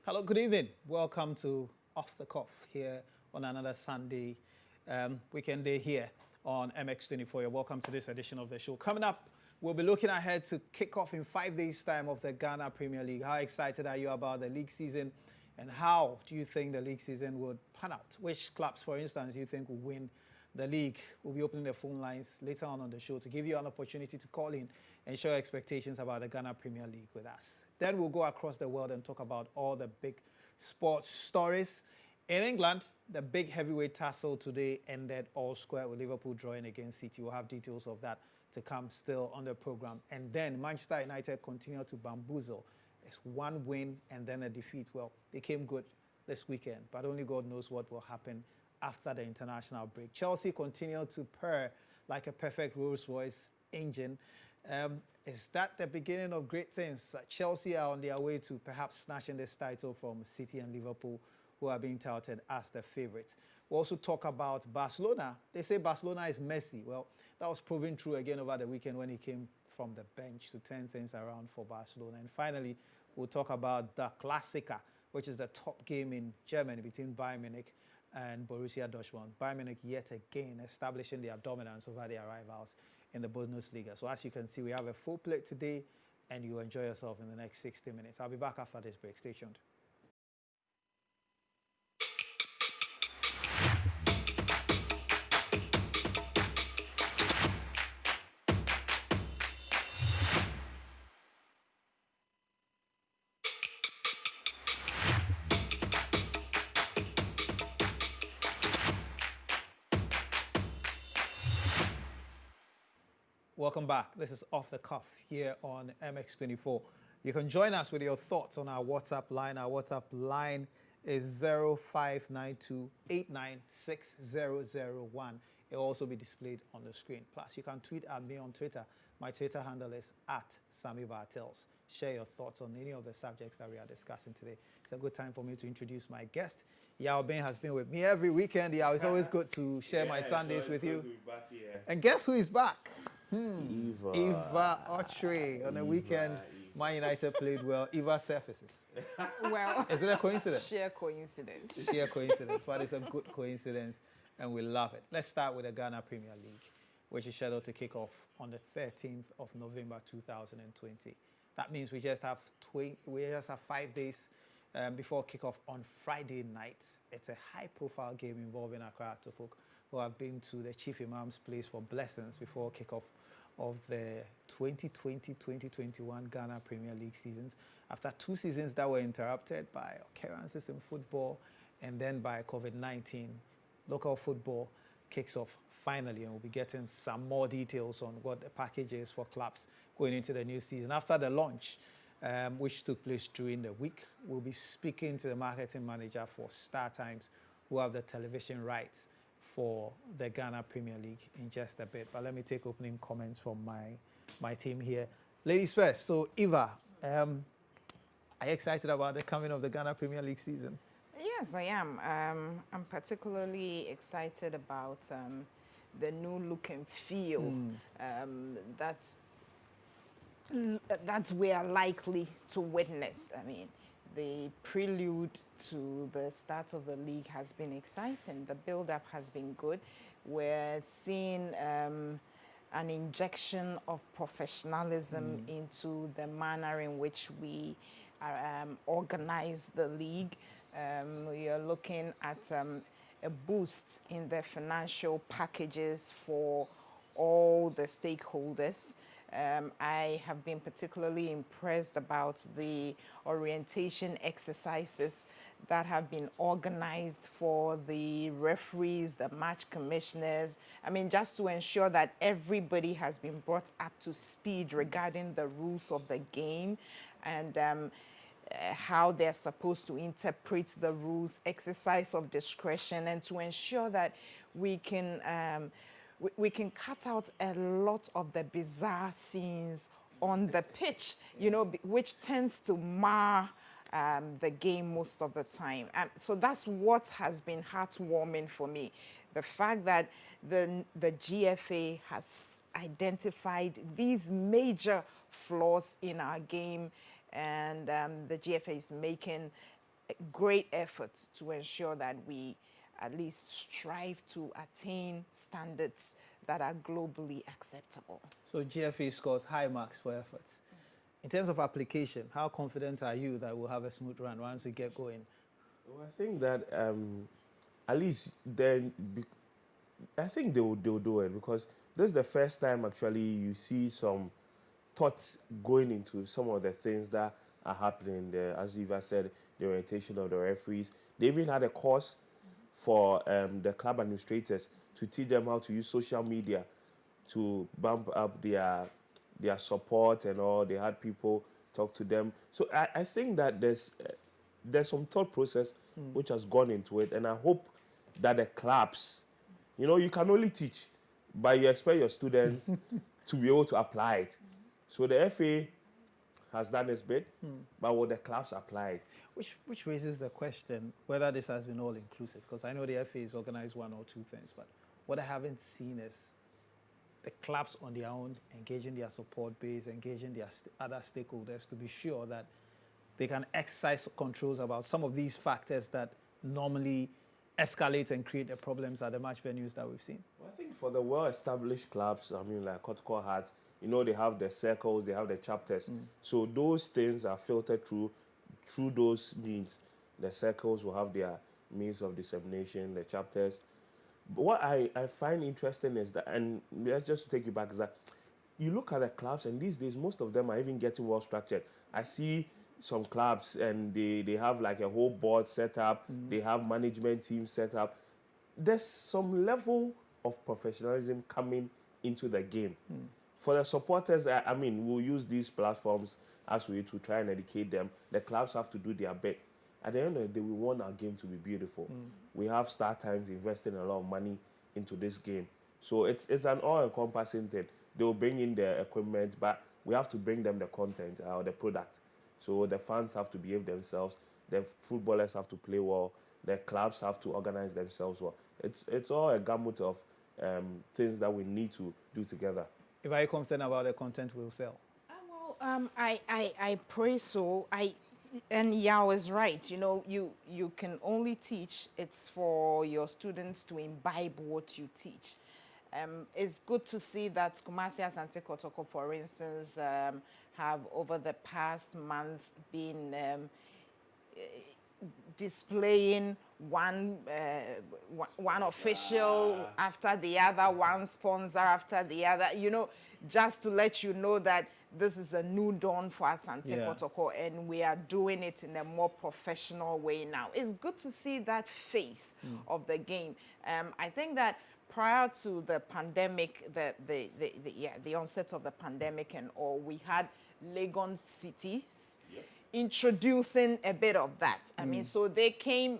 Hello, good evening. Welcome to Off the Cuff here on another Sunday weekend day here on MX24. You're welcome to this edition of the show. Coming up, we'll be looking ahead to kick off in 5 days' time of the Ghana Premier League. How excited are you about the league season? And how do you think the league season would pan out? Which clubs, for instance, do you think will win the league? We'll be opening the phone lines later on the show to give you an opportunity to call in and share expectations about the Ghana Premier League with us. Then we'll go across the world and talk about all the big sports stories. In England, the big heavyweight tussle today ended all square with Liverpool drawing against City. We'll have details of that to come still on the program. And then Manchester United continue to bamboozle. It's one win and then a defeat. Well, they came good this weekend, but only God knows what will happen after the international break. Chelsea continue to purr like a perfect Rolls-Royce engine. Is that the beginning of great things? Chelsea are on their way to perhaps snatching this title from City and Liverpool, who are being touted as the favourites. We'll also talk about Barcelona. They say Barcelona is messy. Well, that was proven true again over the weekend when he came from the bench to turn things around for Barcelona. And finally, we'll talk about the Klassiker, which is the top game in Germany between Bayern Munich and Borussia Dortmund. Bayern Munich yet again establishing their dominance over their rivals in the Bundesliga. So as you can see, we have a full plate today, and you enjoy yourself in the next 60 minutes. I'll be back after this break. Stay tuned. Welcome back. This is Off the Cuff here on MX24. You can join us with your thoughts on our WhatsApp line. Our WhatsApp line is 0592896001. It will also be displayed on the screen. Plus, you can tweet at me on Twitter. My Twitter handle is @SammyBartels. Share your thoughts on any of the subjects that we are discussing today. It's a good time for me to introduce my guest. Yao Ben has been with me every weekend. Yao, it's always good to share my Sundays with you. And guess who is back? Eva Autry. On the weekend, Man United played well. Eva surfaces. Well, is it a coincidence? Sheer coincidence. Sheer coincidence, but it's a good coincidence, and we love it. Let's start with the Ghana Premier League, which is scheduled to kick off on the 13th of November 2020. That means we just have 5 days before kickoff on Friday night. It's a high-profile game involving Accra Tofuk, who have been to the Chief Imam's place for blessings before kickoff of the 2020-2021 Ghana Premier League seasons. After 2 seasons that were interrupted by occurrences in football and then by COVID-19, local football kicks off finally, and we'll be getting some more details on what the package is for clubs going into the new season. After the launch, which took place during the week, we'll be speaking to the marketing manager for Star Times, who have the television rights for the Ghana Premier League in just a bit. But let me take opening comments from my team here. Ladies first. So, Eva, are you excited about the coming of the Ghana Premier League season? Yes, I am. I'm particularly excited about the new look and feel that we are likely to witness. I mean, the prelude to the start of the league has been exciting. The build-up has been good. We're seeing an injection of professionalism into the manner in which we organize the league. We are looking at a boost in the financial packages for all the stakeholders. I have been particularly impressed about the orientation exercises that have been organized for the referees, the match commissioners. I mean, just to ensure that everybody has been brought up to speed regarding the rules of the game and how they're supposed to interpret the rules, exercise of discretion, and to ensure that we can cut out a lot of the bizarre scenes on the pitch, you know, which tends to mar the game most of the time. So that's what has been heartwarming for me. The fact that the GFA has identified these major flaws in our game, and the GFA is making great efforts to ensure that we at least strive to attain standards that are globally acceptable. So GFA scores high marks for efforts. In terms of application, how confident are you that we'll have a smooth run once we get going? Well, I think that at least then, I think they'll do it, because this is the first time actually you see some thoughts going into some of the things that are happening there. As Eva said, the orientation of the referees. They even had a course for the club administrators to teach them how to use social media to bump up their support and all. They had people talk to them. So I think that there's some thought process which has gone into it, and I hope that the clubs, you can only teach, but you expect your students to be able to apply it. So the FA has done its bit, but will the clubs apply it? Which raises the question whether this has been all-inclusive, because I know the FA has organized one or two things, but what I haven't seen is the clubs on their own engaging their support base, engaging their other stakeholders to be sure that they can exercise controls about some of these factors that normally escalate and create the problems at the match venues that we've seen. Well, I think for the well-established clubs, like Kotoko Hearts, they have the circles, they have the chapters. So those things are filtered through those means. The circles will have their means of dissemination, the chapters. But what I find interesting is that, and let's just take you back, is that you look at the clubs, and these days most of them are even getting well structured. I see some clubs and they have like a whole board set up, they have management teams set up. There's some level of professionalism coming into the game. For the supporters, we'll use these platforms as way to try and educate them. The clubs have to do their bit. At the end of the day, we want our game to be beautiful. We have Star Times investing a lot of money into this game. So it's an all-encompassing thing. They'll bring in the equipment, but we have to bring them the content or the product. So the fans have to behave themselves. The footballers have to play well. The clubs have to organize themselves well. It's all a gamut of things that we need to do together. If are you concerned about the content we'll sell? I pray so. And Yao is right. You can only teach. It's for your students to imbibe what you teach. It's good to see that Kumasi Asante Kotoko, for instance, have over the past months been displaying one official after the other, one sponsor after the other, just to let you know that this is a new dawn for Asante Kotoko, and we are doing it in a more professional way now. It's good to see that face of the game. I think that prior to the pandemic, the onset of the pandemic and all, we had Legon cities introducing a bit of that. So they came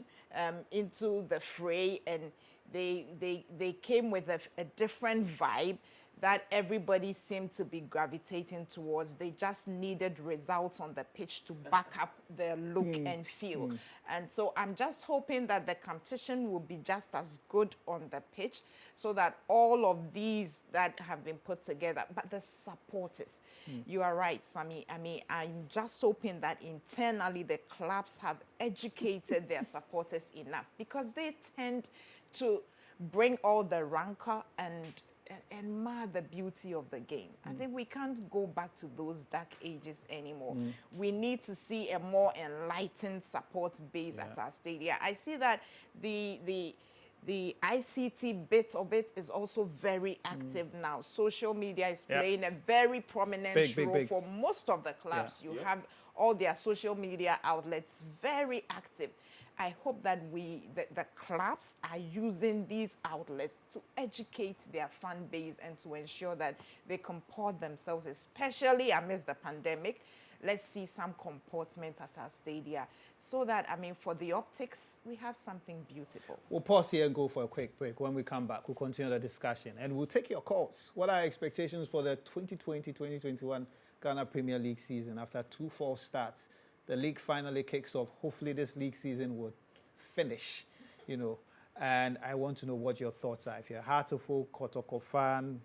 into the fray, and they came with a different vibe that everybody seemed to be gravitating towards. They just needed results on the pitch to back up their look and feel. And so I'm just hoping that the competition will be just as good on the pitch, so that all of these that have been put together, but the supporters, you are right, Sammy. I'm just hoping that internally the clubs have educated their supporters enough, because they tend to bring all the rancor and mar the beauty of the game. I think we can't go back to those dark ages anymore. We need to see a more enlightened support base at our stadia. I see that the ICT bit of it is also very active now. Social media is playing a very prominent role for most of the clubs. You have all their social media outlets very active. I hope that the clubs are using these outlets to educate their fan base and to ensure that they comport themselves, especially amidst the pandemic. Let's see some comportment at our stadia, so that, for the optics, we have something beautiful. We'll pause here and go for a quick break. When we come back, we'll continue the discussion, and we'll take your calls. What are expectations for the 2020-2021 Ghana Premier League season after 2 false starts? The league finally kicks off. Hopefully this league season would finish, and I want to know what your thoughts are. If you're a Heartful, Kotoko fan,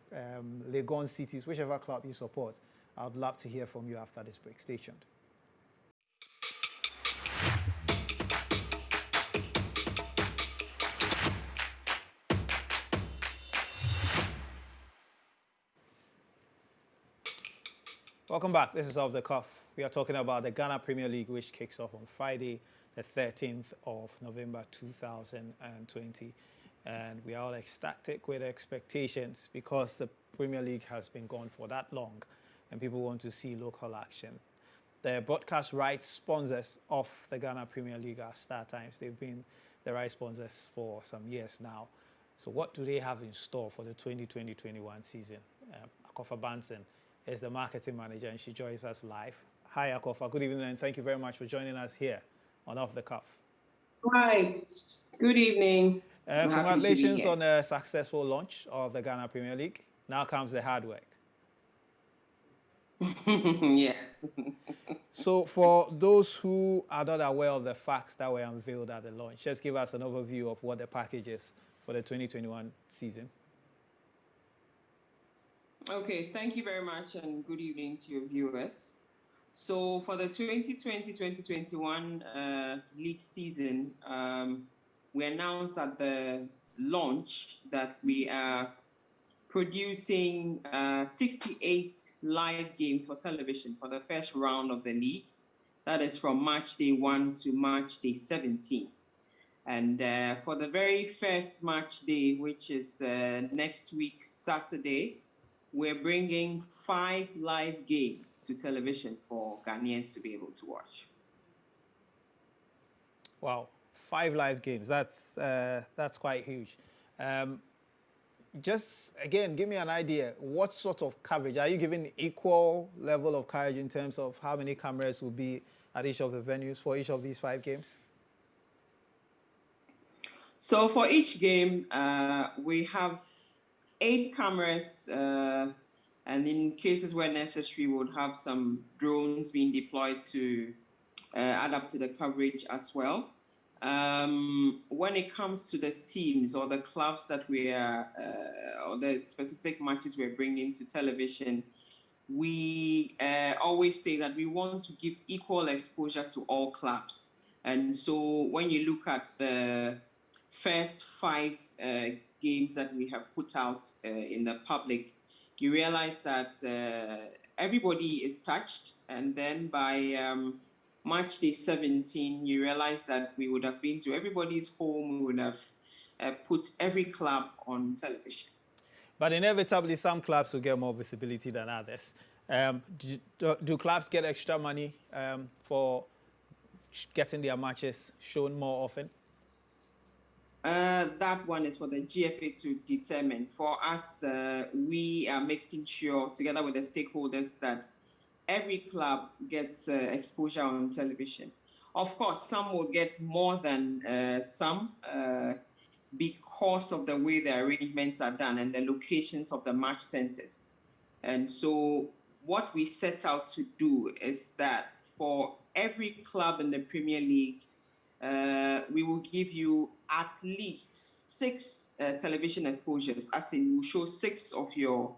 Legon Cities, whichever club you support, I would love to hear from you after this break. Stay tuned. Welcome back. This is Off the Cuff. We are talking about the Ghana Premier League, which kicks off on Friday, the 13th of November 2020. And we are all ecstatic with expectations because the Premier League has been gone for that long and people want to see local action. The broadcast rights sponsors of the Ghana Premier League are Star Times. They've been the rights sponsors for some years now. So what do they have in store for the 2020-21 season? Akofa Banton is the marketing manager and she joins us live. Hi Akofa, good evening and thank you very much for joining us here on Off the Cuff. Hi, good evening. Congratulations on a successful launch of the Ghana Premier League. Now comes the hard work. Yes. So for those who are not aware of the facts that were unveiled at the launch, just give us an overview of what the package is for the 2021 season. Okay, thank you very much and good evening to your viewers. So for the 2020-2021 league season, we announced at the launch that we are producing 68 live games for television for the first round of the league. That is from March day 1 to March day 17. And for the very first match day, which is next week, Saturday, we're bringing 5 live games to television for Ghanaians to be able to watch. Wow, 5 live games. That's quite huge. Just again, give me an idea. What sort of coverage are you giving? Equal level of coverage in terms of how many cameras will be at each of the venues for each of these 5 games? So for each game, we have 8 cameras, and in cases where necessary, we would have some drones being deployed to add up to the coverage as well. When it comes to the teams or the clubs that we are, or the specific matches we're bringing to television, we always say that we want to give equal exposure to all clubs. And so when you look at the first 5 games that we have put out in the public, you realize that everybody is touched. And then by March day 17, you realize that we would have been to everybody's home. We would have put every club on television. But inevitably, some clubs will get more visibility than others. Do clubs get extra money for getting their matches shown more often? That one is for the GFA to determine. For us, we are making sure, together with the stakeholders, that every club gets exposure on television. Of course, some will get more than some because of the way the arrangements are done and the locations of the match centers. And so what we set out to do is that for every club in the Premier League, we will give you at least 6 television exposures, as in we'll show 6 of your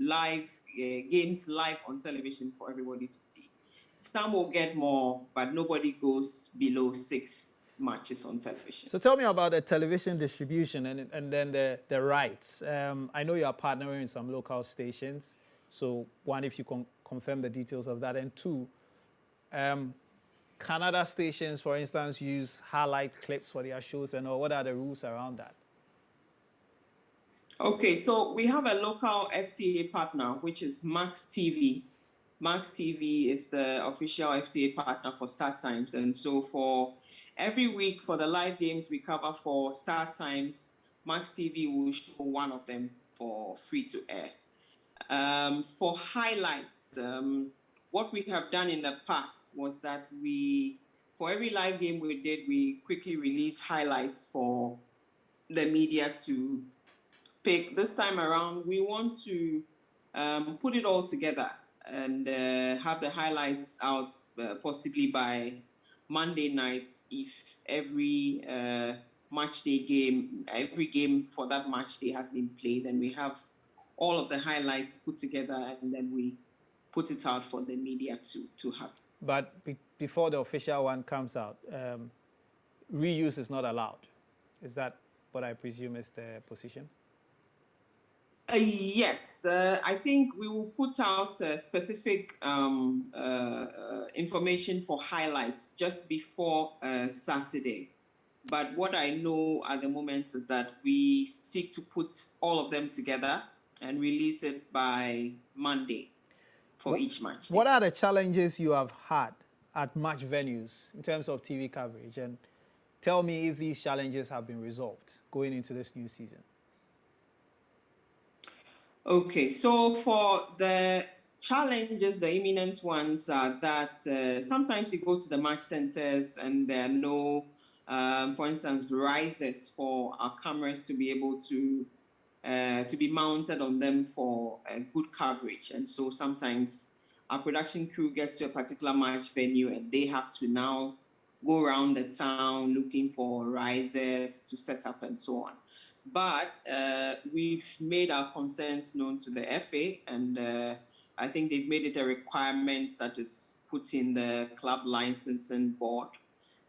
live games live on television for everybody to see. Some will get more, but nobody goes below 6 matches on television. So tell me about the television distribution and then the rights. I know you are partnering with some local stations. So one, if you can confirm the details of that, and 2, can other stations, for instance, use highlight clips for their shows, and or what are the rules around that? Okay, so we have a local FTA partner, which is Max TV. Max TV is the official FTA partner for Star Times. And so for every week for the live games we cover for Star Times, Max TV will show one of them for free to air. For highlights, what we have done in the past was that for every live game we did, we quickly release highlights for the media to pick. This time around, we want to put it all together and have the highlights out possibly by Monday nights. If every match day game, every game for that match day has been played, and we have all of the highlights put together, and then we put it out for the media to have. But before the official one comes out, reuse is not allowed. Is that what I presume is the position? Yes, I think we will put out specific information for highlights just before Saturday. But what I know at the moment is that we seek to put all of them together and release it by Monday for each match. What are the challenges you have had at match venues in terms of TV coverage? And tell me if these challenges have been resolved going into this new season. Okay, so for the challenges, the imminent ones are that sometimes you go to the match centers and there are no, for instance, risers for our cameras to be able to be mounted on them for good coverage. And so sometimes our production crew gets to a particular match venue and they have to now go around the town looking for risers to set up and so on. But we've made our concerns known to the FA, and I think they've made it a requirement that is put in the club licensing board.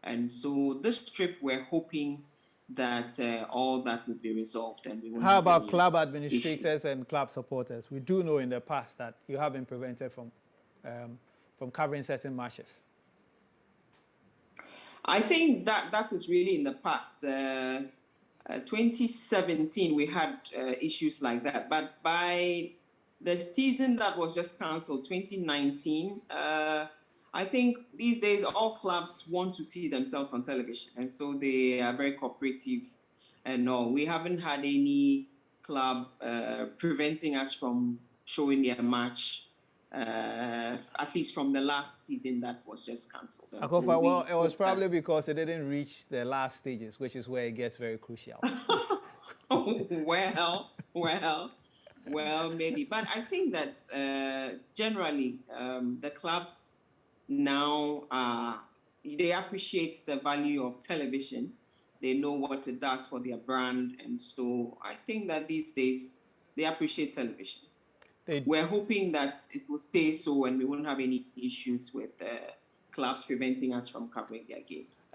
And so this trip, we're hoping that all that will be resolved. And we won't How about any club administrators issues. and club supporters? We do know in the past that you have been prevented from covering certain matches. I think that is really in the past. 2017, we had issues like that. But by the season that was just cancelled, 2019, I think these days all clubs want to see themselves on television. And so they are very cooperative. And no, we haven't had any club preventing us from showing their match, at least from the last season that was just cancelled. Akofa, so well, it was probably because it didn't reach the last stages, which is where it gets very crucial. Well, maybe. But I think that generally the clubs now, they appreciate the value of television. They know what it does for their brand. And so I think that these days they appreciate television. We're hoping that it will stay so and we won't have any issues with clubs preventing us from covering their games.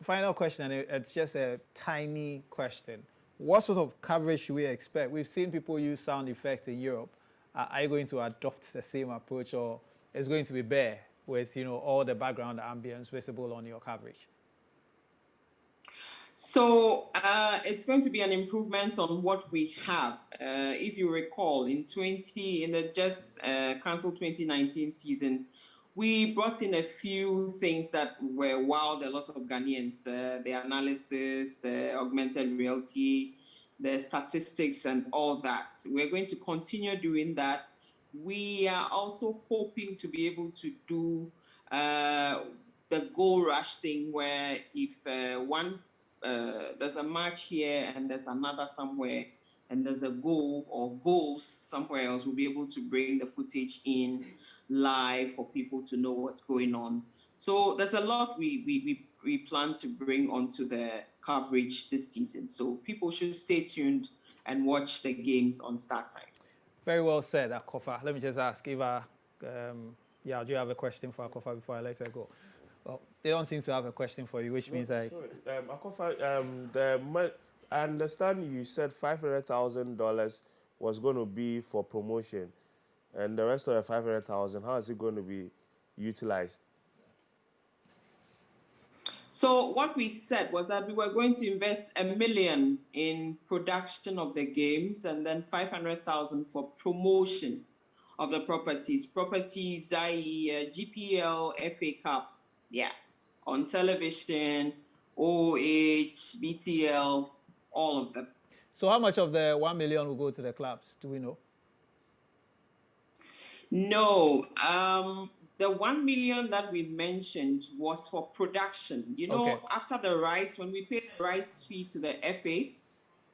Final question, and it's just a tiny question. What sort of coverage should we expect? We've seen people use sound effects in Europe. Are you going to adopt the same approach, or is it going to be bare with all the background ambience visible on your coverage? So it's going to be an improvement on what we have. If you recall, in the just cancelled 2019 season, we brought in a few things that were wowed a lot of Ghanaians. The analysis, the augmented reality, the statistics, and all that. We're going to continue doing that. We are also hoping to be able to do the goal rush thing, where if there's a match here and there's another somewhere and there's a goal or goals somewhere else, we'll be able to bring the footage in live for people to know what's going on. So there's a lot we plan to bring onto the coverage this season. So people should stay tuned and watch the games on StarTimes. Very well said, Akofa. Let me just ask if do you have a question for Akofa before I let her go? Well, they don't seem to have a question for you, which means Akofa, I understand you said $500,000 was going to be for promotion, and the rest of the $500,000, how is it going to be utilized? So what we said was that we were going to invest $1 million in production of the games, and then $500,000 for promotion of the properties, i.e. GPL, FA Cup. Yeah, on television, OH, BTL, all of them. So how much of the $1 million will go to the clubs? Do we know? No, the $1 million that we mentioned was for production. After the rights, when we pay the rights fee to the FA,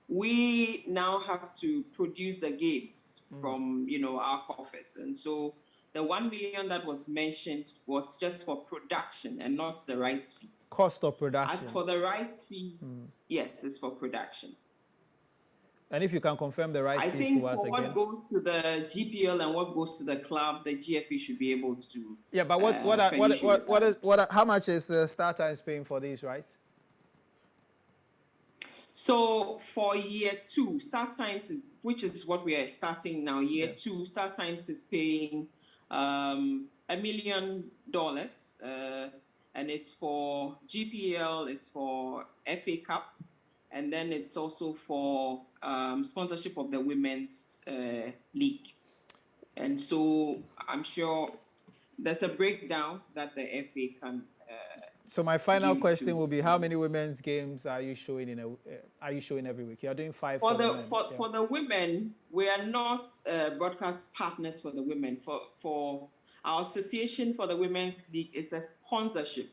we now have to produce the games from our coffers, and so the $1 million that was mentioned was just for production and not the rights fees. Cost of production. As for the rights fee, yes, it's for production. And if you can confirm the rights fees to us again. I think for what goes to the GPL and what goes to the club, the GFE should be able to. Yeah, but how much is StarTimes paying for these rights? So for year 2, start times, which is what we are starting now, year Yes. 2, start times is paying $1 million, and it's for GPL, it's for FA Cup, and then it's also for sponsorship of the women's league. And so I'm sure there's a breakdown that the FA can. So my final give question to- will be: how many women's games are you showing are you showing every week? You're doing 5 For for the the men. for the women, we are not broadcast partners for the women. For our association for the women's league is a sponsorship,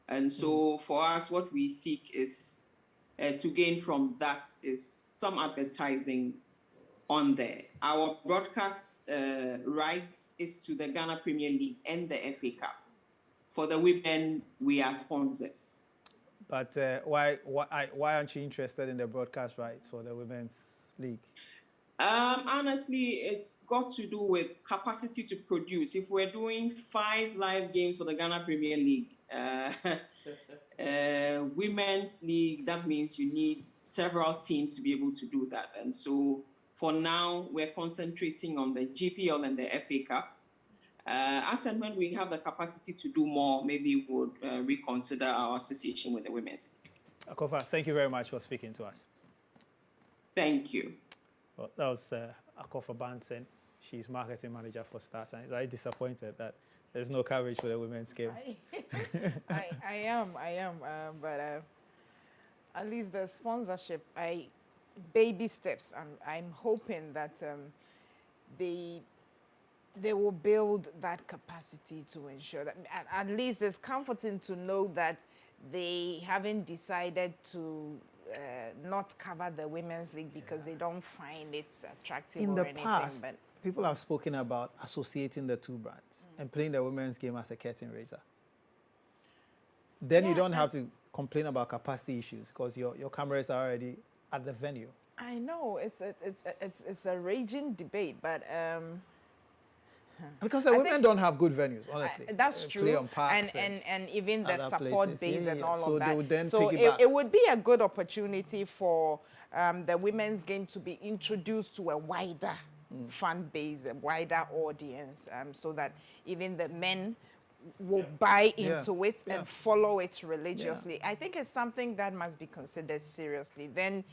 and so for us, what we seek is to gain from that is some advertising on there. Our broadcast rights is to the Ghana Premier League and the FA Cup. For the women, we are sponsors. But why aren't you interested in the broadcast rights for the women's league? Honestly, it's got to do with capacity to produce. If we're doing 5 live games for the Ghana Premier League, women's league, that means you need several teams to be able to do that. And so for now, we're concentrating on the GPL and the FA Cup. As and when we have the capacity to do more, maybe we would reconsider our association with the women's. Akofa, thank you very much for speaking to us. Thank you. Well, that was Akofa Banton. She's marketing manager for StarTimes. I'm disappointed that there's no coverage for the women's game. I am, but at least the sponsorship, baby steps. I'm hoping that they will build that capacity to ensure that at least it's comforting to know that they haven't decided to not cover the women's league because they don't find it attractive In or the anything. past, But people have spoken about associating the two brands and playing the women's game as a curtain raiser. Then you Yeah, don't have to complain about capacity issues because your cameras are already at the venue. I know it's a raging debate, but Because the I women think- don't have good venues, honestly. that's They true. play on parks And even the other support places. base Yeah, and yeah. all So of they that. would then So piggyback. it would be a good opportunity for the women's game to be introduced to a wider fan base, a wider audience, so that even the men will buy Yeah. into it Yeah. and follow it religiously. I think it's something that must be considered seriously. Then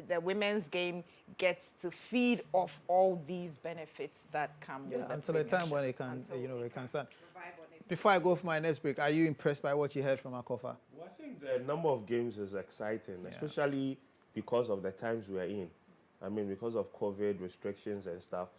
the women's game gets to feed off all these benefits that come with Yeah, the until the time when premiership, it can, until you know, it can start. survive on its Before I go for my next break, are you impressed by what you heard from Akofa? Well, I think the number of games is exciting, especially because of the times we're in. I mean, because of COVID restrictions and stuff,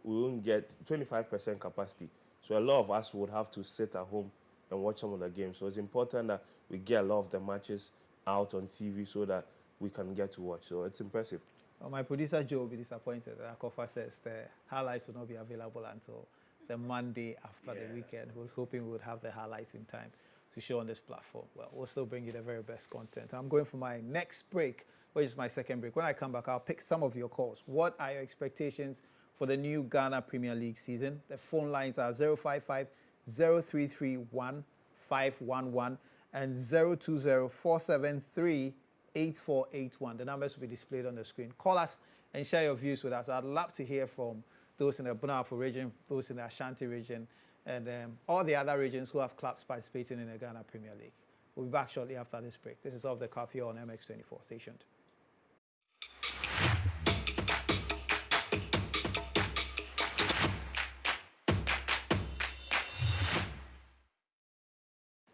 we won't get 25% capacity. So a lot of us would have to sit at home and watch some of the games. So it's important that we get a lot of the matches out on TV so that we can get to watch. So it's impressive. Well, my producer Joe will be disappointed that Akofa says the highlights will not be available until the Monday after the weekend. He was hoping we would have the highlights in time to show on this platform. Well, we'll still bring you the very best content. I'm going for my next break, which is my second break. When I come back, I'll pick some of your calls. What are your expectations for the new Ghana Premier League season? The phone lines are 055 0331 511 and 020 473 8481. The numbers will be displayed on the screen. Call us and share your views with us. I'd love to hear from those in the Bunafo region, those in the Ashanti region, and all the other regions who have clubs participating in the Ghana Premier League. We'll be back shortly after this break. This is Off the Cuff here on MX24. Stay tuned.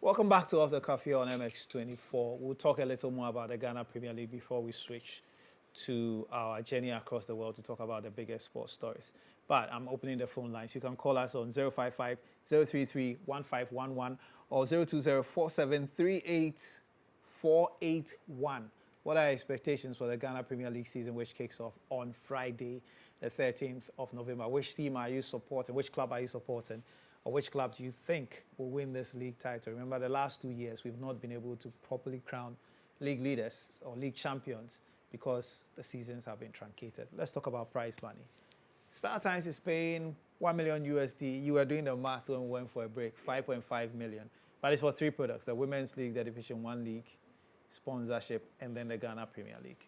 Welcome back to Off the Cuff here on MX24. We'll talk a little more about the Ghana Premier League before we switch to our journey across the world to talk about the biggest sports stories. But I'm opening the phone lines. You can call us on 055 033 1511 or 020 4738 481. What are your expectations for the Ghana Premier League season, which kicks off on Friday, the 13th of November? Which team are you supporting? Which club are you supporting? Or which club do you think will win this league title? Remember, the last 2 years, we've not been able to properly crown league leaders or league champions because the seasons have been truncated. Let's talk about prize money. StarTimes is paying $1 million USD. You were doing the math when we went for a break, 5.5 million. But it's for 3 products, the Women's League, the Division 1 League, sponsorship, and then the Ghana Premier League.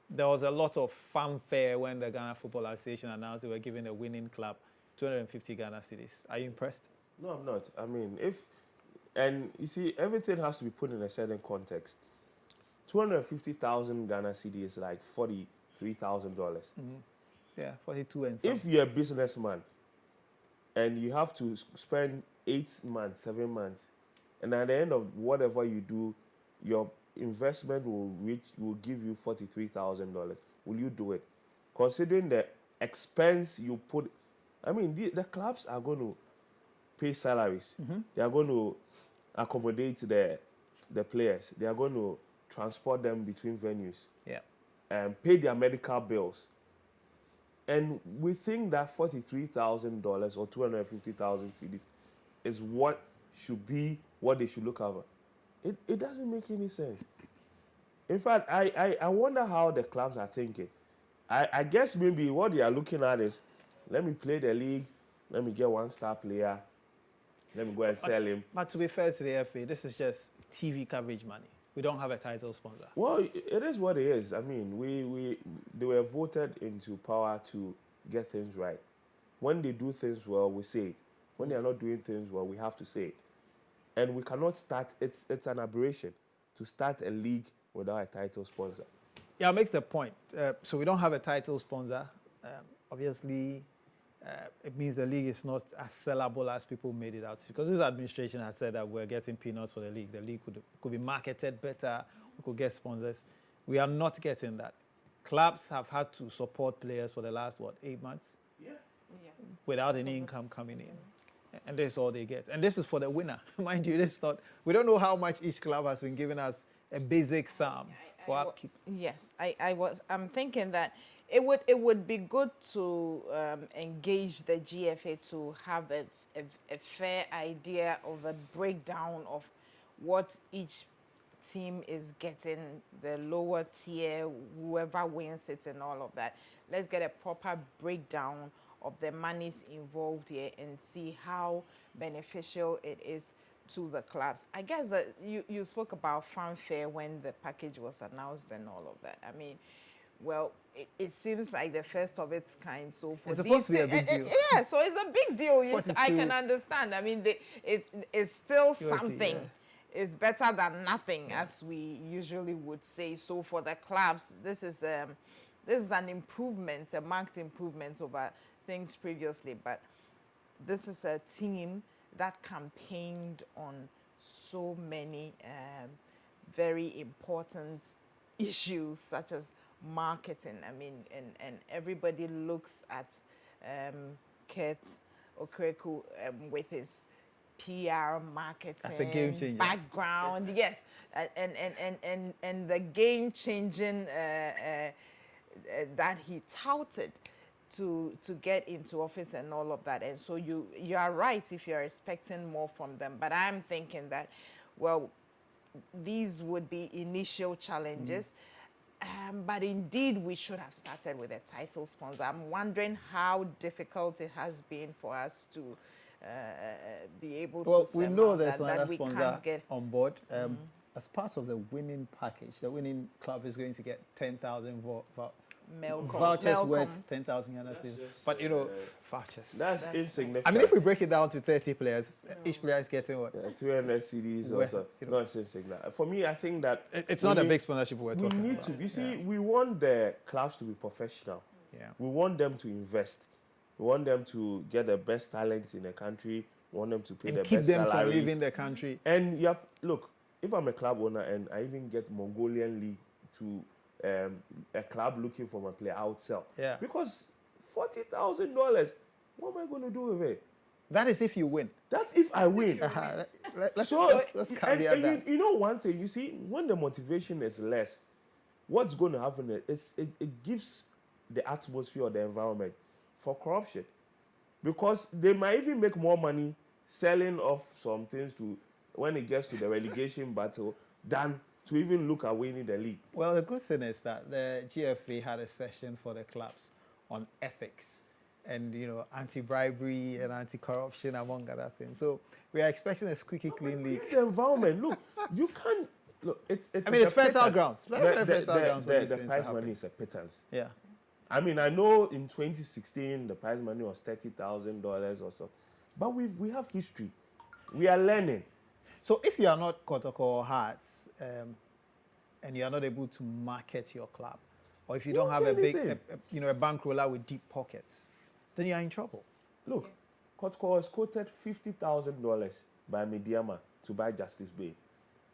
there was a lot of fanfare when the Ghana Football Association announced they were giving the winning club 250 Ghana cedis. Are you impressed? No, I'm not. I mean, and you see, everything has to be put in a certain context. 250,000 Ghana cedi is like $43,000. Yeah, 42 and some. If you're a businessman and you have to spend 8 months, 7 months, and at the end of whatever you do, your investment will give you $43,000, will you do it? Considering the expense you put, I mean, the clubs are going to pay salaries. They are going to accommodate the players. They are going to transport them between venues. Yeah. And pay their medical bills. And we think that $43,000 or 250,000 cedis is what should be what they should look over. It doesn't make any sense. In fact, I wonder how the clubs are thinking. I guess maybe what they are looking at is, let me play the league, let me get one star player, let me go and sell him. But to be fair to the FA, this is just TV coverage money. We don't have a title sponsor. Well, it is what it is. I mean, they were voted into power to get things right. When they do things well, we say it. When they are not doing things well, we have to say it. And we cannot start, it's an aberration to start a league without a title sponsor. Yeah, it makes the point. So we don't have a title sponsor. Obviously, it means the league is not as sellable as people made it out. Because this administration has said that we're getting peanuts for the league. The league could be marketed better. We could get sponsors. We are not getting that. Clubs have had to support players for the last, 8 months? Yeah. Yes. Without any income coming in. And this is all they get. And this is for the winner. Mind you, this is not, we don't know how much each club has been giving us a basic sum for upkeep. Yes, I'm thinking that it would be good to engage the GFA to have a fair idea of a breakdown of what each team is getting, the lower tier, whoever wins it and all of that. Let's get a proper breakdown of the monies involved here and see how beneficial it is to the clubs. I guess that you spoke about fanfare when the package was announced and all of that. I mean, well, it seems like the first of its kind. So for It's supposed to be a big deal. Yeah, so it's a big deal. I 42. can understand. I mean, it's still USD, something. yeah. It's better than nothing, as we usually would say. So for the clubs, this is an improvement, a marked improvement over things previously. But this is a team that campaigned on so many very important issues, such as marketing. I mean, and everybody looks at Kurt Okraku with his PR marketing That's a game changer. background. Yes, and the game changing that he touted to get into office and all of that. And so you are right if you're expecting more from them. But I'm thinking that, well, these would be initial challenges. But indeed, we should have started with a title sponsor. I'm wondering how difficult it has been for us to be able to Well, we know surmount there's that another we sponsor can't get. on board. As part of the winning package, the winning club is going to get 10,000 vouchers worth 10,000 Ghana cedis. But vouchers. That's insignificant. I mean, if we break it down to 30 players, each player is getting what? 300 CDs or Well, so. No, it's insignificant. For me, I think that It's we not a need- big sponsorship we're We talking need about. to. You see, we want the clubs to be professional. Yeah. We want them to invest. We want them to get the best talent in the country. We want them to pay And the keep best them from salaries. leaving the country. And look, if I'm a club owner and I even get Mongolian League to a club looking for my player, I would sell. Yeah. Because $40,000, what am I going to do with it? That is if you win. That's if I win. Let's and caveat that. you know one thing, you see, when the motivation is less, what's going to happen is it gives the atmosphere or the environment for corruption. Because they might even make more money selling off some things to when it gets to the relegation battle than to even look at winning the league. Well, the good thing is that the GFA had a session for the clubs on ethics and, anti-bribery and anti-corruption, among other things. So we are expecting a squeaky clean league. The environment, look, you can't, Look, it's I mean, it's a fertile pittance. grounds. Very fertile grounds for these The things to prize happen. money is a pittance. Yeah. I mean, I know in 2016 the prize money was $30,000 or so, but we have history. We are learning. So if you are not Kotoko or Hearts, and you are not able to market your club, or if you don't have a big, a bankroller with deep pockets, then you are in trouble. Look, Kotoko was quoted $50,000 by Mediama to buy Justice Bay.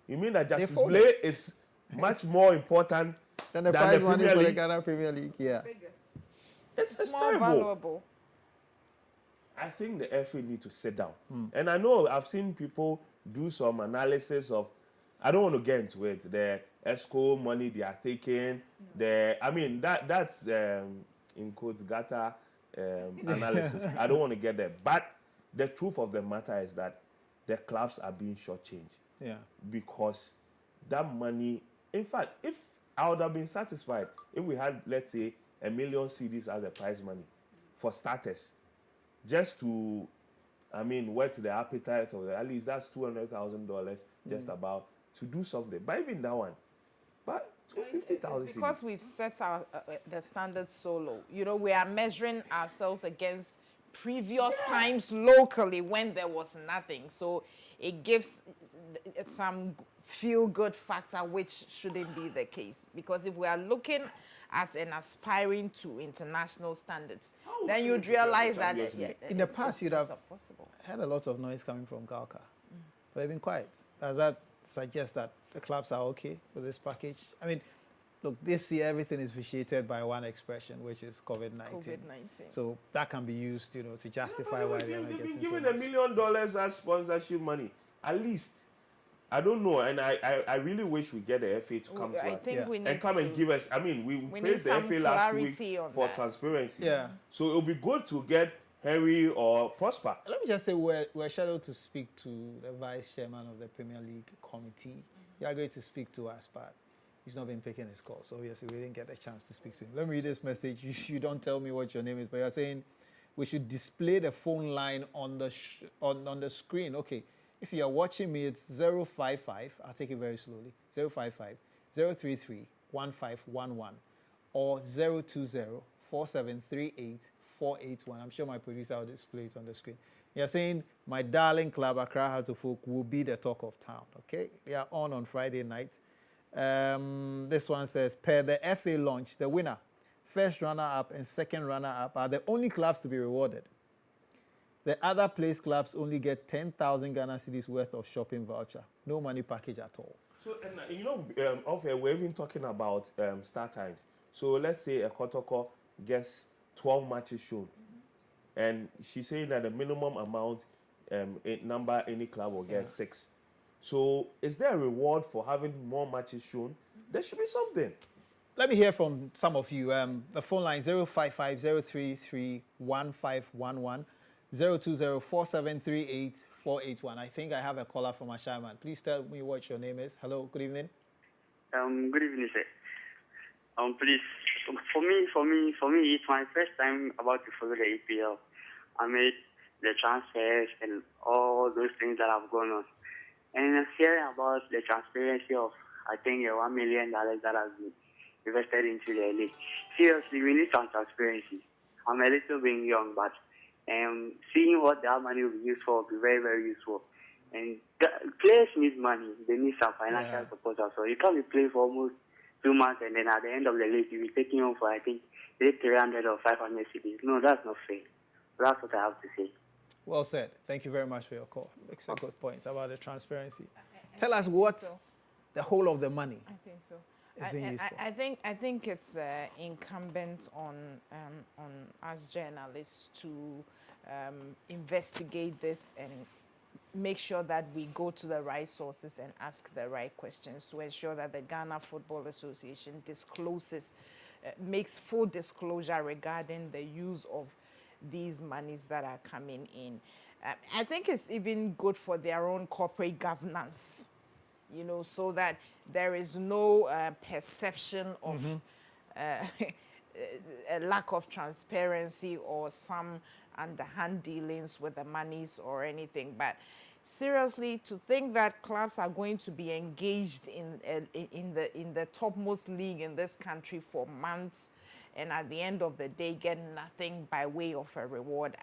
You mean that Justice folded. Bay is much more important Then the than prize the money Premier for the League? Ghana Premier League, yeah. It's More terrible. valuable. I think the FA need to sit down. And I know I've seen people do some analysis of, I don't want to get into it, the ESCO money they are taking, that's in quotes, gata analysis. I don't want to get there. But the truth of the matter is that the clubs are being shortchanged. Yeah. Because that money, in fact, if I would have been satisfied if we had, let's say, 1 million CDs as the prize money for starters, just to, whet the appetite of at least that's $200,000 just about to do something. But even that one, but It's $250,000 because we've set our the standard so low. You know, we are measuring ourselves against previous times locally when there was nothing. So it gives some feel-good factor, which shouldn't be the case. Because if we are looking at and aspiring to international standards, then you'd realize that In the past, you'd have not possible. had a lot of noise coming from Galka, but they've been quiet. Does that suggest that the clubs are okay with this package? I mean, look, this year everything is vitiated by one expression, which is COVID-19. COVID-19. So that can be used, to justify why they are not They've getting been so given much. $1 million as sponsorship money, at least. I don't know, and I really wish we get the FA to come to I us think we need and come to, and give us. We need praised the some FA last clarity week on for that. transparency. Yeah. So it'll be good to get Henry or Prosper. Let me just say we're scheduled to speak to the vice chairman of the Premier League committee. He agreed to speak to us, but he's not been picking his call. So obviously we didn't get a chance to speak to him. Let me read this message. You don't tell me what your name is, but you're saying we should display the phone line on the on the screen. Okay. If you're watching me, it's 055. I'll take it very slowly. 055 033 1511 or 020 4738 481. I'm sure my producer will display it on the screen. You're saying my darling club, Accra Hearts of Oak, will be the talk of town. Okay, they are on Friday night. This one says, per the FA launch, the winner, first runner-up and second runner-up are the only clubs to be rewarded. The other place clubs only get 10,000 Ghana cedis worth of shopping voucher. No money package at all. So, we're even talking about start times. So let's say a Kotoko gets 12 matches shown. And she's saying that the minimum amount, number any club will get 6. So is there a reward for having more matches shown? There should be something. Let me hear from some of you. The phone line 055 033 1511. 020-4738-481. I think I have a caller from Ashaiman. Please tell me what your name is. Hello, good evening. Good evening, sir. Please, for me, it's my first time about to follow the EPL. I made the transfers and all those things that have gone on. And hearing about the transparency of, I think, $1 million that has been invested into the league. Seriously, we need some transparency. I'm a little bit young, but seeing what that money will be used for will be very, very useful. And players need money. They need some financial support also. You can't be playing for almost 2 months and then at the end of the league, you'll be taking home for, I think, 300 or 500 CDs. No, that's not fair. That's what I have to say. Well said. Thank you very much for your call. Makes a good point about the transparency. Tell us what the whole of the money I think so. is being used for. I think it's incumbent on us journalists to investigate this and make sure that we go to the right sources and ask the right questions to ensure that the Ghana Football Association discloses, makes full disclosure regarding the use of these monies that are coming in. I think it's even good for their own corporate governance, so that there is no perception of a lack of transparency or some underhand dealings with the monies or anything. But seriously, to think that clubs are going to be engaged in the topmost league in this country for months, and at the end of the day get nothing by way of a reward,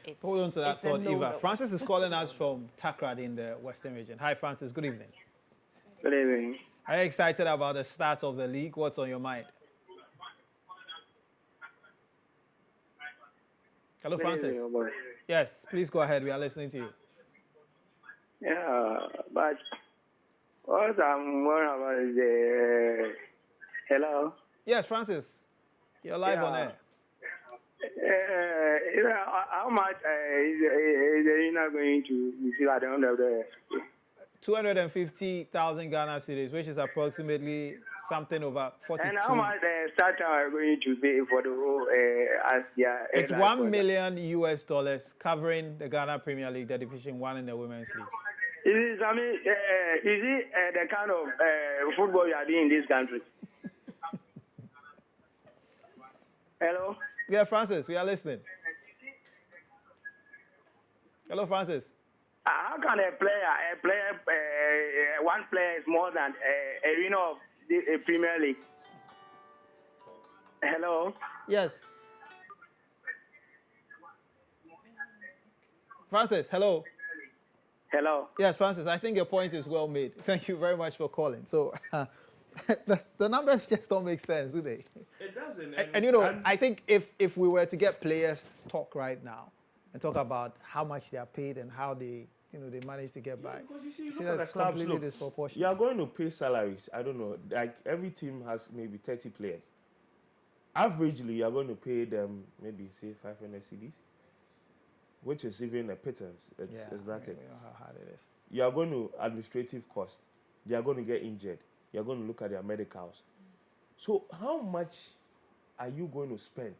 it's, Hold on to that it's a thought, Eva. no-no. Francis is calling us from Takrad in the Western region. Hi, Francis. Good evening. Good evening. Are you excited about the start of the league? What's on your mind? Hello, Good Francis. evening, boy. Yes, please go ahead. We are listening to you. Yeah, but what I'm worried about is the hello. Yes, Francis. You're live on Yeah. air. How much is the winner going to receive at the end of the? 250,000 Ghana cedis, which is approximately something over 42. And how much starter are going to pay for the whole as their? It's $1 million US covering the Ghana Premier League, the Division 1 in the Women's League. Is it the kind of football you are doing in this country? Hello. Yeah, Francis, we are listening. Hello, Francis. How can one player is more than a winner of the Premier League? Hello? Yes. Francis, hello. Hello? Yes, Francis, I think your point is well made. Thank you very much for calling. So the numbers just don't make sense, do they? It doesn't. And you know, I think if we were to get players talk right now and talk about how much they are paid and how they manage to get by, because you see, see look at that's the clubs. completely Look, disproportionate. you are going to pay salaries. I don't know. Like every team has maybe 30 players. Averagely, you are going to pay them maybe say 500 CDs, which is even a pittance. It's nothing. We know how hard it is. You are going to administrative cost. They are going to get injured. You are going to look at their medicals. So how much are you going to spend?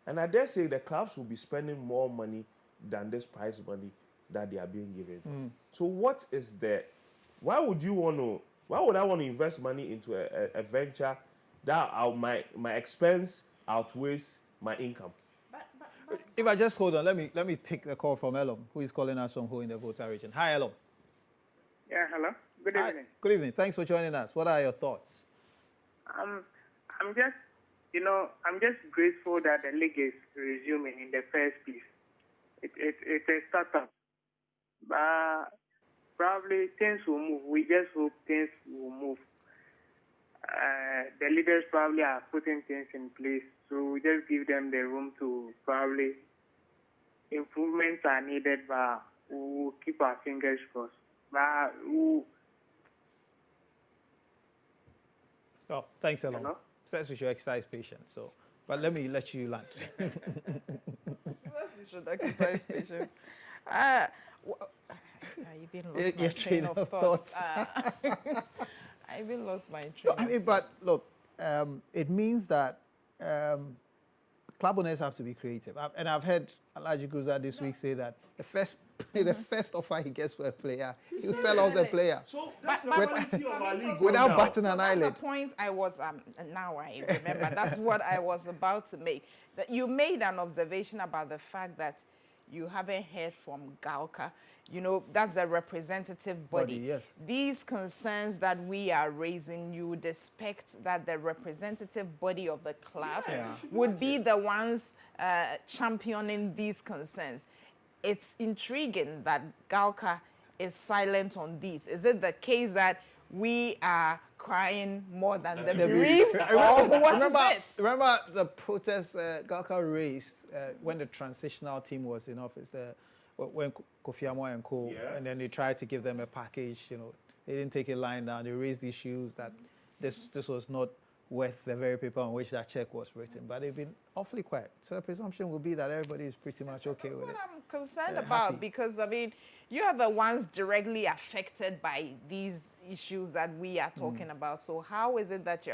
And I dare say the clubs will be spending more money than this prize money that they are being given. So what is the? Why would I want to invest money into a venture that my expense outweighs my income? If I just hold on, let me pick the call from Elom, who is calling us from Ho in the Volta region. Hi, Elom. Yeah, hello. Good Hi. evening. Good evening. Thanks for joining us. What are your thoughts? I'm just grateful that the league is resuming in the first place. It's a startup. But probably things will move. We just hope things will move. The leaders probably are putting things in place, so we just give them the room to probably improvements are needed, but we'll keep our fingers crossed. But Oh, thanks, Elom. Hello? Says we should exercise patience. So, but let me let you land. We should exercise patience. I even lost my Your train of thoughts. I even lost my train. No, I mean, but look, it means that club owners have to be creative. And I've heard Alhaji Guza this week say that the first offer he gets for a player, he'll sell out the player. So that's But- the quality of our league. Without now. batting an That's eyelid. the point I was, now I remember, that's what I was about to make. That you made an observation about the fact that you haven't heard from Gauka. You know, that's a representative body. Yes. These concerns that we are raising, you would expect that the representative body of the clubs would be the ones championing these concerns. It's intriguing that Gauka is silent on these. Is it the case that we are crying more than the bereaved? Or what is it? Remember the protest Gauka raised when the transitional team was in office, when Kofi Amon and co, and then they tried to give them a package. You know, they didn't take a line down. They raised issues that this was not worth the very paper on which that check was written. But they've been awfully quiet. So the presumption would be that everybody is pretty much okay That's with what it. I'm concerned Happy. about, because I mean, you are the ones directly affected by these issues that we are talking about. So how is it that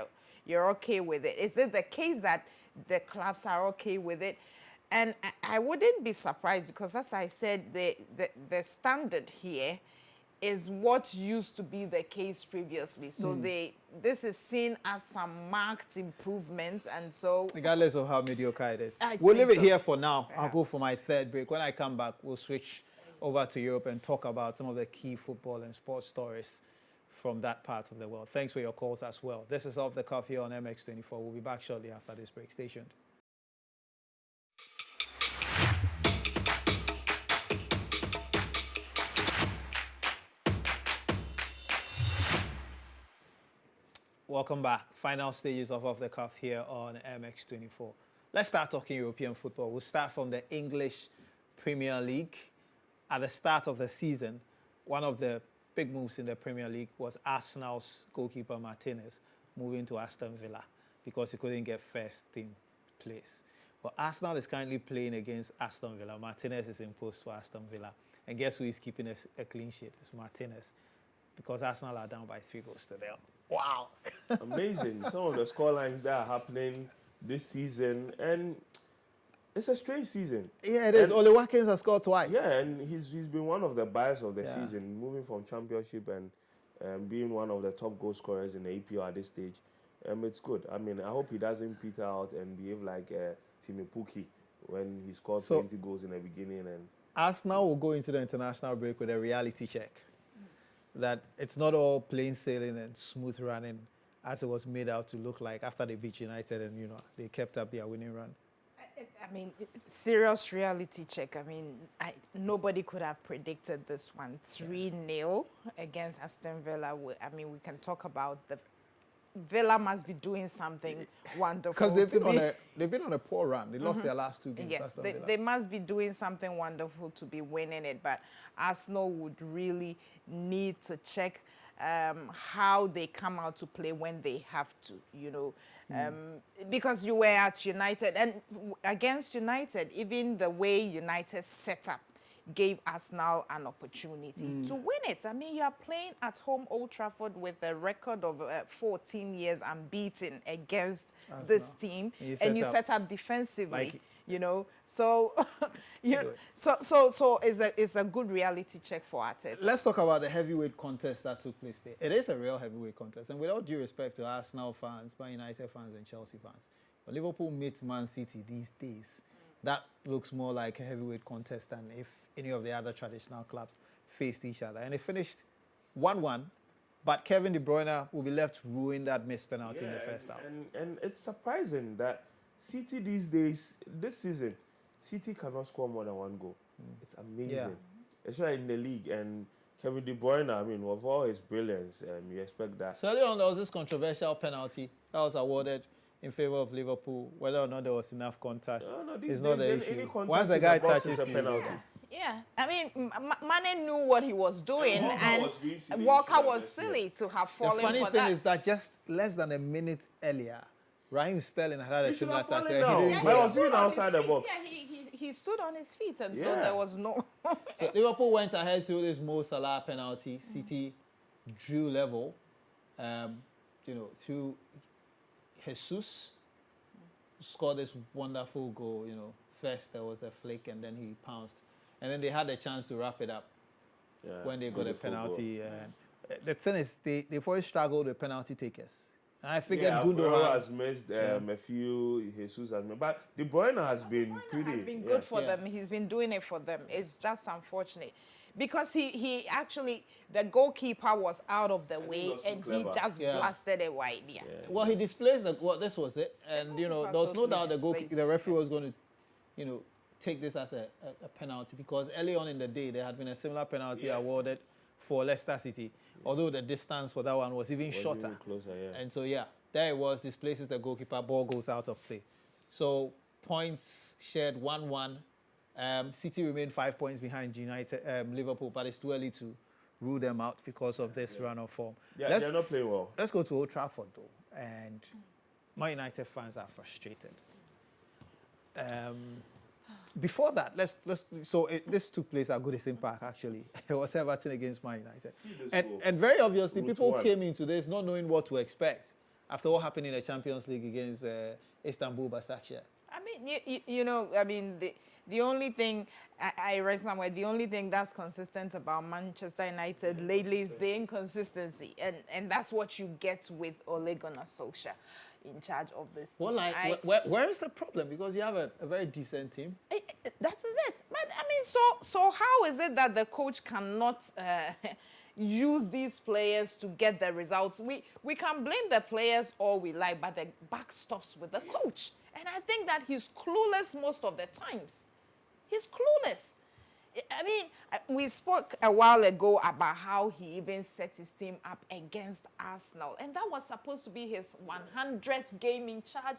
you're okay with it? Is it the case that the clubs are okay with it? And I wouldn't be surprised, because as I said, the standard here is what used to be the case previously. So this is seen as some marked improvement, and so Regardless of how mediocre it is. I We'll think leave it so. here for now. I'll go Perhaps. for my third break. When I come back, we'll switch over to Europe and talk about some of the key football and sports stories from that part of the world. Thanks for your calls as well. This is Off the Cuff here on MX24. We'll be back shortly after this break. Stay tuned. Welcome back. Final stages of Off the Cuff here on MX24. Let's start talking European football. We'll start from the English Premier League. At the start of the season, one of the big moves in the Premier League was Arsenal's goalkeeper Martinez moving to Aston Villa because he couldn't get first team place. But Arsenal is currently playing against Aston Villa. Martinez is imposed for Aston Villa. And guess who is keeping a clean sheet? It's Martinez, because Arsenal are down by 3-0. Wow. Amazing. Some of the scorelines that are happening this season, and it's a strange season. Yeah, it is. Ole Watkins has scored twice. Yeah, and he's been one of the buyers of the season, moving from Championship and being one of the top goal scorers in the EPL at this stage. It's good. I mean, I hope he doesn't peter out and behave like Timi Pukki when he scored 20 goals in the beginning. And Arsenal will go into the international break with a reality check that it's not all plain sailing and smooth running as it was made out to look like after they beat United and, they kept up their winning run. I mean, serious reality check. I mean, nobody could have predicted this one. 3-0 against Aston Villa. I mean, we can talk about the Villa must be doing something wonderful. Because they've been on a poor run. They lost their last 2 games. Yes, they must be doing something wonderful to be winning it. But Arsenal would really need to check how they come out to play when they have to, because you were at United, and against United, even the way United set up gave Arsenal an opportunity to win it. I mean, you are playing at home Old Trafford with a record of 14 years unbeaten against Arsenal. This team, and you set up defensively. So it's a good reality check for Arteta. Let's talk about the heavyweight contest that took place there. It is a real heavyweight contest, and with all due respect to Arsenal fans, Man United fans, and Chelsea fans, when Liverpool meets Man City these days, that looks more like a heavyweight contest than if any of the other traditional clubs faced each other. And it finished 1-1, but Kevin De Bruyne will be left to ruin that missed penalty in the first half. And it's surprising that City these days, this season, City cannot score more than 1 goal. It's amazing. Especially in the league. And Kevin De Bruyne, I mean, with all his brilliance, you expect that. So earlier on, there was this controversial penalty that was awarded in favor of Liverpool. Whether or not there was enough contact is not the issue. Once the guy touches a penalty. Yeah, I mean, Mane knew what he was doing, and Walker was silly to have fallen for that. The funny thing is that just less than a minute earlier, Raheem Sterling had a similar attack. I was doing outside the box. Yeah, he stood on his feet, and so there was no... So Liverpool went ahead through this Mo Salah penalty. City drew level, through Jesus, scored this wonderful goal. First there was the flick, and then he pounced. And then they had a chance to wrap it up when they got a penalty. The thing is, they've always struggled with penalty takers. And I figured Gundogan has missed a few, Jesus has missed. But De Bruyne has been pretty... has been good for them. He's been doing it for them. It's just unfortunate. Because he actually, the goalkeeper was out of the way, and he just blasted it wide. Yeah. Well, he displays this was it. And, there was no doubt the referee was going to, take this as a penalty, because early on in the day, there had been a similar penalty awarded for Leicester City, although the distance for that one was even shorter. Even closer, And so, there it was, displaces the goalkeeper, ball goes out of play. So, points shared 1-1. City remain 5 points behind Liverpool, but it's too early to rule them out because of this run of form. Yeah, they're not playing well. Let's go to Old Trafford, though. And Man United fans are frustrated. Before that, this took place at Goodison Park, actually. It was Everton against Man United. And very obviously, people came into this not knowing what to expect after what happened in the Champions League against Istanbul Başakşehir. I mean, the only thing, I read somewhere, the only thing that's consistent about Manchester United lately is the inconsistency. And that's what you get with Ole Gunnar Solskjaer in charge of this team. Well, where is the problem? Because you have a very decent team. That is it. But I mean, so how is it that the coach cannot use these players to get the results? We can blame the players all we like, but the buck stops with the coach. And I think that he's clueless most of the times. He's clueless. I mean, we spoke a while ago about how he even set his team up against Arsenal. And that was supposed to be his 100th game in charge.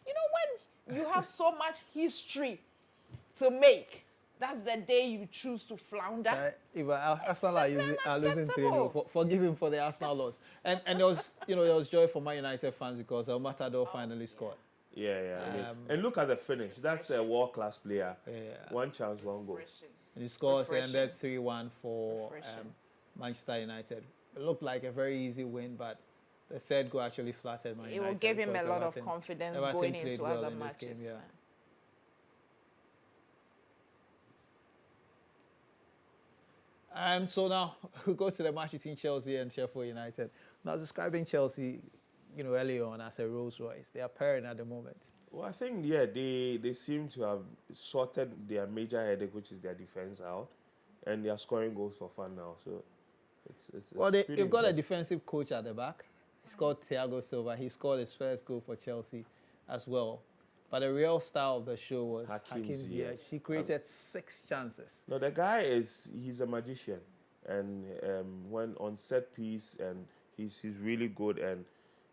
You know, when you have so much history to make, that's the day you choose to flounder. If Arsenal are losing 3-0, forgive him for the Arsenal loss. And there was joy for Man United fans because El Matador finally scored. Yeah. I mean, and look at the finish. That's a world-class player. Yeah. One chance, one goal. And he scores ended 3-1 for Manchester United. It looked like a very easy win, but the third goal actually flattered Man United. It will give him a lot of confidence going into other matches. Game, yeah. So now we go to the match between Chelsea and Sheffield United. Now describing Chelsea, early on as a Rolls Royce. They are pairing at the moment. Well, I think, they seem to have sorted their major headache, which is their defense, out. And they are scoring goals for fun now. So it's they've got a defensive coach at the back. He's called Thiago Silva. He scored his first goal for Chelsea as well. But the real star of the show was Hakim Ziyech. He created 6 chances. No, the guy he's a magician. And when on set piece, and he's really good. And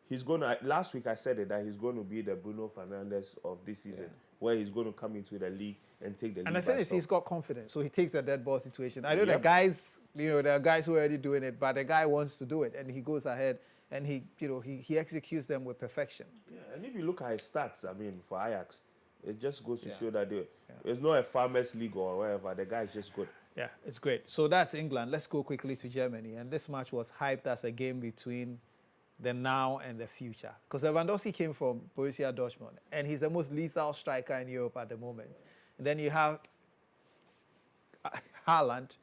he's going to, last week I said it, that he's going to be the Bruno Fernandes of this season, where he's going to come into the league and take the league. And the thing is, he's got confidence, so he takes the dead ball situation. I know the guys, there are guys who are already doing it, but the guy wants to do it, and he goes ahead and he executes them with perfection. Yeah, and if you look at his stats, I mean, for Ajax, it just goes to show that there's not a farmers league or whatever. The guy is just good. Yeah, it's great. So that's England. Let's go quickly to Germany. And this match was hyped as a game between the now and the future. Because Lewandowski came from Borussia Dortmund, and he's the most lethal striker in Europe at the moment. And then you have Haaland,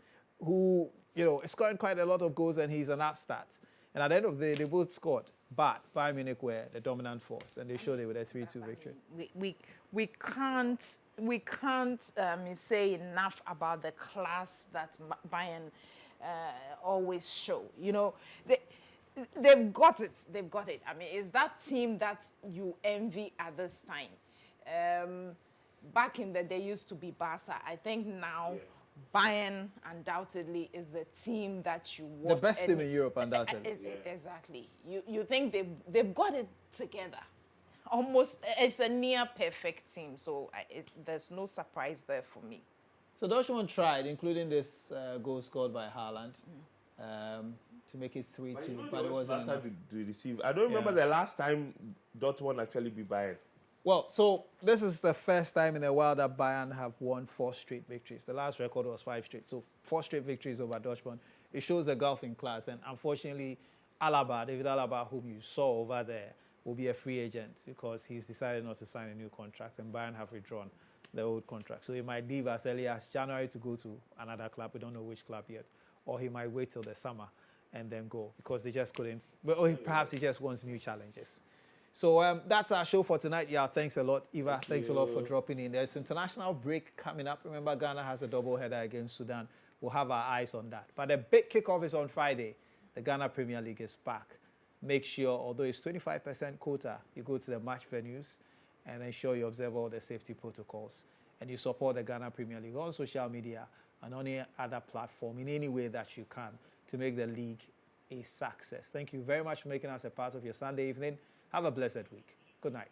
who, is scoring quite a lot of goals, and he's an upstart. And at the end of the day, they both scored. But Bayern Munich were the dominant force, and they showed it with a 3-2 victory. We can't say enough about the class that Bayern always show. They've got it. They've got it. I mean, it's that team that you envy at this time. Back in the day, used to be Barca. I think now Bayern undoubtedly is the team that you watch. The best team in Europe, undoubtedly. Exactly. You think they've got it together. Almost, it's a near perfect team. So there's no surprise there for me. So Dortmund tried, including this goal scored by Haaland. To make it 3-2, but it wasn't enough. To deceive. I don't remember the last time Dortmund actually beat Bayern. Well, so this is the first time in a while that Bayern have won 4 straight victories. The last record was 5 straight. So 4 straight victories over Dortmund. It shows a gulf in class. And unfortunately, David Alaba, whom you saw over there, will be a free agent because he's decided not to sign a new contract, and Bayern have withdrawn the old contract. So he might leave as early as January to go to another club. We don't know which club yet. Or he might wait till the summer and then go because they just couldn't. Or perhaps he just wants new challenges. So that's our show for tonight. Yeah, thanks a lot, Eva. Thanks a lot for dropping in. There's international break coming up. Remember, Ghana has a doubleheader against Sudan. We'll have our eyes on that. But the big kickoff is on Friday. The Ghana Premier League is back. Make sure, although it's 25% quota, you go to the match venues and ensure you observe all the safety protocols. And you support the Ghana Premier League on social media and on any other platform in any way that you can to make the league a success. Thank you very much for making us a part of your Sunday evening. Have a blessed week. Good night.